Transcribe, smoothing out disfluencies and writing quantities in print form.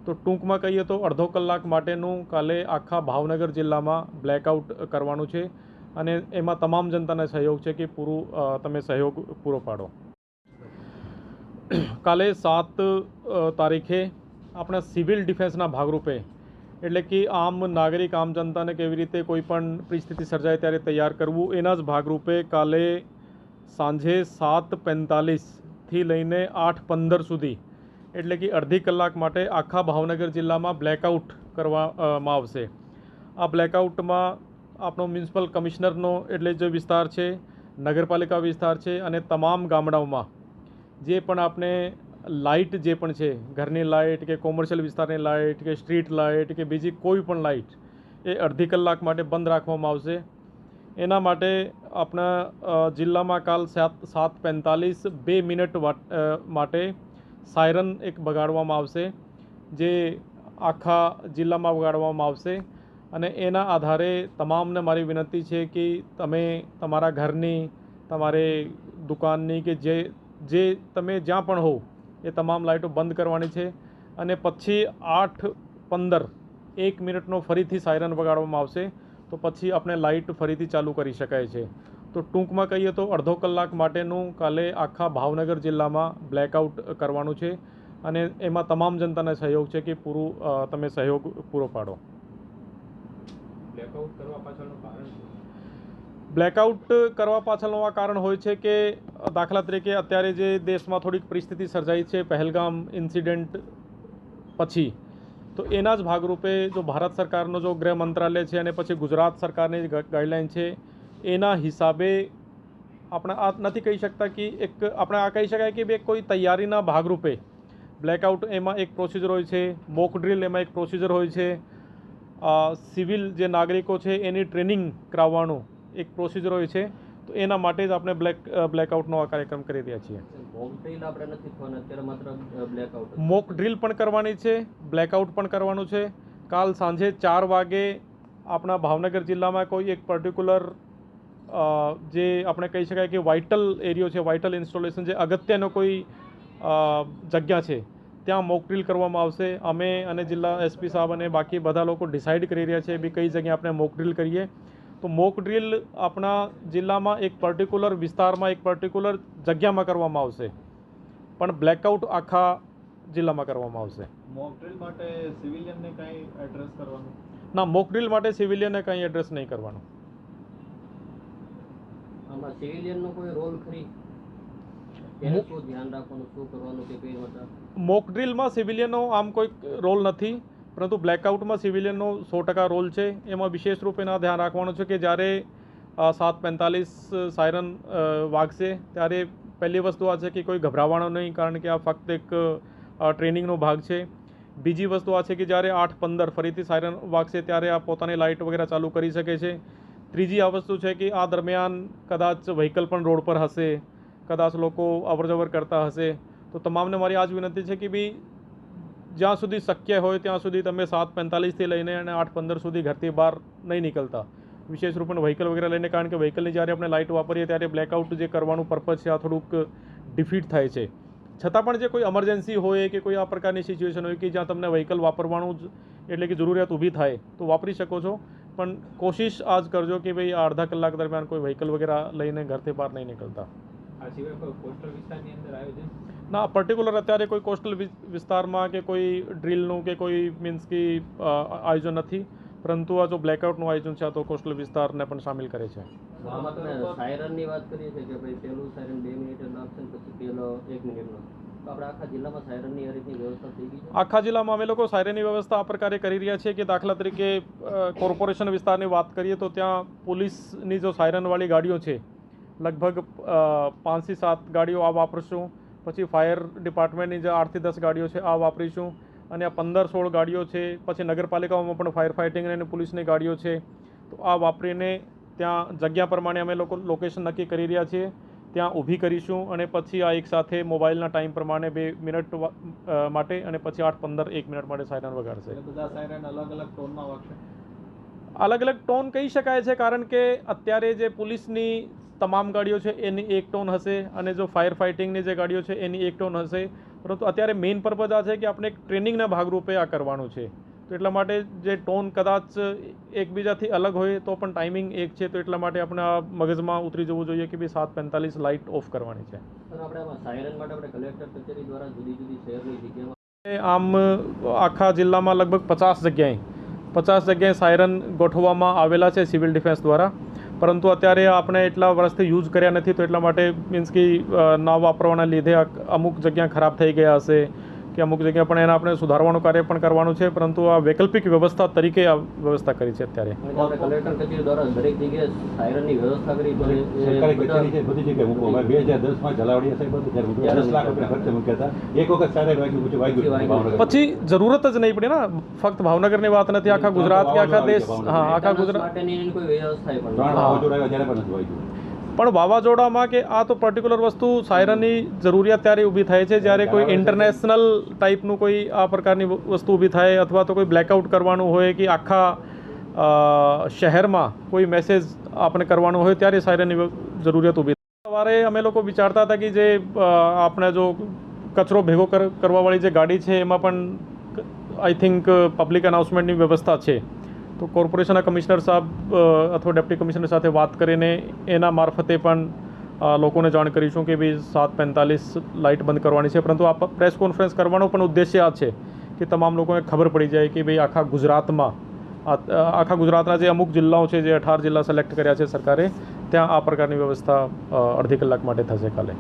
તો ટૂંકમાં કહીએ તો અડધો કલાક માટેનું કાલે આખા ભાવનગર જિલ્લામાં બ્લેકઆઉટ કરવાનું છે અને એમાં તમામ જનતાને સહયોગ છે કે તમે સહયોગ પૂરો પાડો. કાલે 7 તારીખે આપણા સિવિલ ડિફેન્સના ભાગરૂપે એટલે કે આમ નાગરિક આમ જનતાને કેવી રીતે કોઈ પણ પરિસ્થિતિ સર્જાય ત્યારે તૈયાર કરવું એના જ ભાગરૂપે કાલે સાંજે 7:45થી લઈને 8:15 સુધી એટલે કે અડધી કલાક માટે આખા ભાવનગર જિલ્લામાં બ્લેકઆઉટ કરવામાં આવશે. આ બ્લેકઆઉટમાં આપણો મ્યુનિસિપલ કમિશનરનો એટલે જે વિસ્તાર છે, નગરપાલિકા વિસ્તાર છે અને તમામ ગામડાઓમાં જે પણ આપણે લાઇટ જે પણ છે, ઘરની લાઇટ કે કોમર્શિયલ વિસ્તારની લાઇટ કે સ્ટ્રીટ લાઇટ કે બીજી કોઈ પણ લાઇટ એ અડધી કલાક માટે બંધ રાખવામાં આવશે. એના માટે આપણા જિલ્લામાં કાલ 7:45 2 મિનિટ માટે સાયરન એક બગાડવામાં આવશે, જે આખા જિલ્લામાં બગાડવામાં આવશે. અને એના આધારે તમામને મારી વિનંતી છે કે તમે તમારા ઘરની, તમારે દુકાનની કે જે તમે જ્યાં પણ હો એ તમામ લાઇટો બંધ કરવાની છે. અને પછી 8:15 1 મિનિટનો ફરીથી સાયરન વગાડવામાં આવશે, તો પછી આપણે લાઇટ ફરીથી ચાલુ કરી શકાય છે. તો ટૂંકમાં કહીએ તો અડધો કલાક માટેનું કાલે આખા ભાવનગર જિલ્લામાં બ્લેકઆઉટ કરવાનું છે અને એમાં તમામ જનતાને સહયોગ છે કે તમે સહયોગ પૂરો પાડો. બ્લેકઆઉટ કરવા પાછળનું આ કારણ હોય છે કે દાખલા તરીકે અત્યારે જે દેશમાં થોડીક પરિસ્થિતિ સર્જાઈ છે પહેલગામ ઇન્સિડન્ટ પછી, તો એના જ ભાગરૂપે જો ભારત સરકારનો જો ગૃહ મંત્રાલય છે અને પછી ગુજરાત સરકારની ગાઈડલાઇન છે એના હિસાબે આપણે આ નથી કહી શકતા કે આપણે આ કહી શકાય કે કોઈ તૈયારીના ભાગરૂપે બ્લેકઆઉટ એમાં એક પ્રોસિજર હોય છે, મોક ડ્રીલ એમાં એક પ્રોસિજર હોય છે, સિવિલ જે નાગરિકો છે એની ટ્રેનિંગ કરાવવાનું એક પ્રોસિજર હોય છે. તો એના માટે જ આપણે બ્લેકઆઉટનો આ કાર્યક્રમ કરી રહ્યા છીએ. મોક ડ્રીલ પણ કરવાની છે, બ્લેકઆઉટ પણ કરવાનું છે. કાલ સાંજે 4 વાગે આપણા ભાવનગર જિલ્લામાં કોઈ એક પર્ટિક્યુલર જે આપણે કહી શકાય કે વાઇટલ એરિયો છે, વાઇટલ ઇન્સ્ટોલેશન જે અગત્યનો કોઈ જગ્યા છે, ત્યાં મોક ડ્રીલ કરવામાં આવશે. અમે અને જિલ્લા એસપી સાહેબ અને બાકી બધા લોકો ડિસાઇડ કરી રહ્યા છે કે કઈ જગ્યાએ આપણે મોક ડ્રીલ કરીએ. તો મોક ડ્રીલ આપણા જિલ્લામાં એક પર્ટિક્યુલર વિસ્તારમાં એક પર્ટિક્યુલર જગ્યામાં કરવામાં આવશે, પણ બ્લેકઆઉટ આખા જિલ્લામાં કરવામાં આવશે. મોક ડ્રીલ માટે સિવિલિયનને કંઈ એડ્રેસ કરવાનું? ના, મોક ડ્રીલ માટે સિવિલિયનને કંઈ એડ્રેસ નહીં કરવાનું. આમાં સિવિલિયનનો કોઈ રોલ ખરી? એને શું ધ્યાન રાખવાનું, શું કરવાનું કે કઈ વાત? મોક ડ્રીલમાં સિવિલિયનનો આમ કોઈ રોલ નથી, પરંતુ બ્લેકઆઉટમાં સિવિલિયનનો 100% રોલ છે. એમાં વિશેષ રૂપે ધ્યાન રાખવાનું છે કે જ્યારે 7:45 સાયરન વાગશે ત્યારે પહેલી વસ્તુ આ છે કે કોઈ ગભરાવાનું નહીં, કારણ કે આ ફક્ત એક ટ્રેનિંગનો ભાગ છે. બીજી વસ્તુ આ છે કે જ્યારે 8:15 ફરીથી સાયરન વાગશે ત્યારે આ પોતાની લાઇટ વગેરે ચાલુ કરી શકે છે. ત્રીજી આ વસ્તુ છે કે આ દરમિયાન કદાચ વ્હીકલ પણ રોડ પર હશે, કદાચ લોકો અવરજવર કરતા હશે, તો તમામને મારી આ જ વિનંતી છે કે ભાઈ જ્યાં સુધી શક્ય હોય ત્યાં સુધી તમે 7:45થી લઈને અને 8:15 સુધી ઘરથી બહાર નહીં નીકળતા, વિશેષ રૂપે વ્હીકલ વગેરે લઈને, કારણ કે વ્હીકલની જ્યારે આપણે લાઇટ વાપરીએ ત્યારે બ્લેકઆઉટ જે કરવાનું પર્પઝ છે આ થોડુંક ડિફીટ થાય છે. છતાં પણ જે કોઈ એમરજન્સી હોય કે કોઈ આ પ્રકારની સિચ્યુએશન હોય કે જ્યાં તમને વ્હીકલ વાપરવાનું જ એટલે કે જરૂરિયાત ઊભી થાય તો વાપરી શકો છો, પણ કોશિશ આ જ કરજો કે ભાઈ આ અડધા કલાક દરમિયાન કોઈ વ્હીકલ વગેરે લઈને ઘરથી બહાર નહીં નીકળતા. આ સિવાય કોઈ કોસ્ટલ વિસ્તારની અંદર આયોજન? ના, પર્ટિક્યુલર અત્યારે કોઈ કોસ્ટલ વિસ્તારમાં કે કોઈ ડ્રીલનું કે કોઈ મીન્સ કે આયોજન નથી, પરંતુ આ જો બ્લેકઆઉટનું આયોજન છે આ તો કોસ્ટલ વિસ્તારને પણ સામેલ કરે છે. આમાં તમે સાયરનની વાત કરીએ છીએ કે ભાઈ પહેલું સાયરન 2 મિનિટે લાગશે પછી પહેલો 1 મિનિટનો, તો આપણે આખા જિલ્લામાં સાયરનની આ રીતની વ્યવસ્થા થઈ ગઈ છે? આખા જિલ્લામાં અમે લોકો સાયરનની વ્યવસ્થા આ પ્રકારે કરી રહ્યા છીએ કે દાખલા તરીકે કોર્પોરેશન વિસ્તારની વાત કરીએ તો ત્યાં પોલીસની જો સાયરનવાળી ગાડીઓ છે લગભગ 5 થી 7 ગાડીઓ આ વાપરશું, પછી ફાયર ડિપાર્ટમેન્ટની જે 8 થી 10 ગાડીઓ છે આ વાપરીશું, અને આ 15-16 ગાડીઓ છે. પછી નગરપાલિકાઓમાં પણ ફાયર ફાઇટિંગ અને પોલીસની ગાડીઓ છે, તો આ વાપરીને ત્યાં જગ્યા પ્રમાણે અમે લોકો લોકેશન નક્કી કરી રહ્યા છીએ, ત્યાં ઊભી કરીશું અને પછી આ એક સાથે મોબાઈલના ટાઈમ પ્રમાણે 2 મિનિટ માટે અને પછી 8:15 1 મિનિટ માટે સાયરન વગાડશે. બધા સાયરન અલગ અલગ ટોનમાં વાગશે? અલગ અલગ ટોન કહી શકાય છે, કારણ કે અત્યારે જે પોલીસની તમામ ગાડીઓ છે એની એક ટોન હશે અને જો ફાયર ફાઇટિંગની જે ગાડીઓ છે એની એક ટોન હશે. પરંતુ અત્યારે મેઇન પર્પઝ આ છે કે આપણે એક ટ્રેનિંગના ભાગરૂપે આ કરવાનું છે. તો એટલા માટે જે ટોન કદાચ એકબીજાથી અલગ હોય તો પણ ટાઈમિંગ એક છે, તો એટલા માટે આપણે આ મગજમાં ઉતરી જવું જોઈએ કે ભાઈ 7:45 લાઇટ ઓફ કરવાની છે. સર આપણે આમાં સાયરન માટે આપણે કલેક્ટર કચેરી દ્વારા જુદી જુદી શહેરની જગ્યામાં આમ આખા જિલ્લામાં લગભગ 50 જગ્યાએ સાયરન ગોઠવવામાં આવેલા છે સિવિલ ડિફેન્સ દ્વારા, પરંતુ અત્યારે આપણે એટલા વર્ષથી યુઝ કર્યા નથી, તો એટલા માટે મીન્સ કે ના વાપરવાના લીધે અમુક જગ્યા ખરાબ થઈ ગયા હશે કે અમુક જગ્યા પણ એને આપણે સુધારવાનું કાર્ય પણ કરવાનું છે, પરંતુ આ વૈકલ્પિક વ્યવસ્થા તરીકે આ વ્યવસ્થા કરી છે અત્યારે. આપણે કલેક્ટર કચેરી દ્વારા દરેક જગ્યાએ સાયરનની વ્યવસ્થા કરી તો સરકારી કચેરી છે બધી જગ્યાએ મૂકવા. 2010માં જલાવડિયા સાહેબ હતું ત્યારે 10 લાખ રૂપિયા ખર્ચે મૂક્યા હતા. એક વખત સાયરન વાગ્યું પછી જરૂરત જ નહીં પડે ને. ફક્ત ભાવનગરની વાત નથી, આખા ગુજરાત કે આખા દેશ, હા આખા ગુજરાત માટેની એની કોઈ વ્યવસ્થા પણ 3 વાવાઝોડા આવ્યા ત્યારે પણ નથી વાગ્યું. પણ વાવાઝોડામાં કે આ તો પર્ટિક્યુલર વસ્તુ સાયરનની જરૂરિયાત ત્યારે ઊભી થાય છે જ્યારે કોઈ ઇન્ટરનેશનલ ટાઈપનું કોઈ આ પ્રકારની વસ્તુ ઊભી થાય, અથવા તો કોઈ બ્લેકઆઉટ કરવાનું હોય કે આખા શહેરમાં કોઈ મેસેજ આપણે કરવાનો હોય ત્યારે સાયરનની જરૂરિયાત ઊભી થાય. સવારે અમે લોકો વિચારતા હતા કે જે આપણે જો કચરો ભેગો કરવાવાળી જે ગાડી છે એમાં પણ આઈ થિંક પબ્લિક અનાઉન્સમેન્ટની વ્યવસ્થા છે, તો કોર્પોરેશનના કમિશનર સાહેબ અથવા ડેપ્યુટી કમિશનર સાથે વાત કરીને એના મારફતે પણ લોકોને જાણ કરીશું કે ભાઈ 7:45 લાઇટ બંધ કરવાની છે. પરંતુ આ પ્રેસ કોન્ફરન્સ કરવાનો પણ ઉદ્દેશ્ય આ છે કે તમામ લોકોને ખબર પડી જાય કે ભાઈ આખા ગુજરાતના જે અમુક જિલ્લાઓ છે, જે 18 જિલ્લા સિલેક્ટ કર્યા છે સરકારે, ત્યાં આ પ્રકારની વ્યવસ્થા અડધી કલાક માટે થશે કાલે.